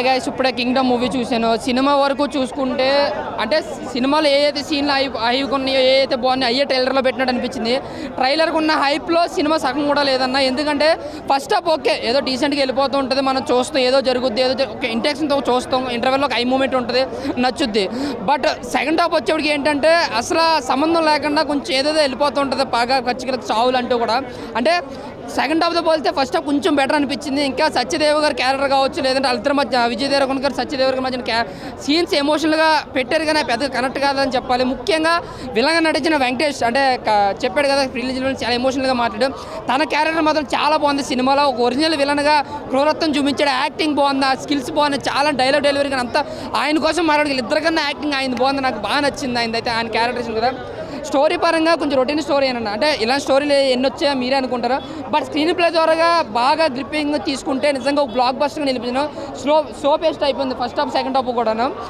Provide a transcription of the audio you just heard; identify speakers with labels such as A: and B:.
A: Guys ఇప్పుడే Kingdom movie చూశాను. Cinema వరకు చూసుకుంటే అంటే సినిమాలో ఏదైతే సీన్లు హైప్ ఉన్నాయో ఏదైతే బాగున్నాయో అయ్యే ట్రైలర్లో పెట్టినట్టు అనిపించింది. ట్రైలర్కి ఉన్న హైప్లో సినిమా సగం కూడా లేదన్న. ఎందుకంటే ఫస్ట్ హాఫ్ ఓకే ఏదో డీసెంట్గా వెళ్ళిపోతూ ఉంటుంది, మనం చూస్తాం ఏదో జరుగుద్ది, ఏదో ఒక ఇంటెన్షన్తో చూస్తాం, ఇంటర్వెల్లో ఒక హై మూమెంట్ ఉంటుంది, నచ్చుద్ది. బట్ సెకండ్ హాఫ్ వచ్చేటికి ఏంటంటే అసలు సంబంధం లేకుండా కొంచెం ఏదేదో వెళ్ళిపోతూ ఉంటుంది, బాగా ఖచ్చితంగా చావులు అంటూ కూడా. అంటే సెకండ్ హాఫ్తో పోలిస్తే ఫస్ట్ హాఫ్ కొంచెం బెటర్ అనిపించింది. ఇంకా సత్యదేవ్ గారి క్యారెక్టర్ కావచ్చు, లేదంటే వాళ్ళిద్దరి మధ్య విజయ్ దేవరకొండ గారు సత్యదేవ్ గారి మధ్య సీన్స్ ఎమోషనల్గా పెట్టారు కానీ పెద్ద కనెక్ట్ కాదని చెప్పాలి. ముఖ్యంగా విలన్గా నటించిన వెంకటేష్ అంటే చెప్పాడు కదా రిలీజ్లో చాలా ఎమోషనల్గా మాట్లాడాడు. తన క్యారెక్టర్ మాత్రం చాలా బాగుంది. సినిమాలో ఒక ఒరిజినల్ విలన్గా క్రూరత్వం చూపించాడు. యాక్టింగ్ బాగుంది, ఆ స్కిల్స్ బాగున్నాయి, చాలా డైలాగ్ డెలివరీ కానీ అంతా ఆయన కోసం మాట్లాడాలి. ఇద్దరికన్నా యాక్టింగ్ ఆయన బాగుంది, నాకు బాగా నచ్చింది ఆయనదైతే. ఆయన క్యారెక్టర్స్ కదా స్టోరీ పరంగా కొంచెం రొటీన్ స్టోరీ అన్న. అంటే ఇలాంటి స్టోరీలు ఎన్ని వచ్చాయో మీరే అనుకుంటారు. బట్ స్క్రీన్ ప్లే ద్వారా బాగా గ్రిప్పింగ్ తీసుకుంటే నిజంగా ఒక బ్లాక్ బస్టర్గా నిలిపించిన స్లో పేస్ట్ అయిపోయింది ఫస్ట్ హాఫ్ సెకండ్ హాఫ్ కూడా.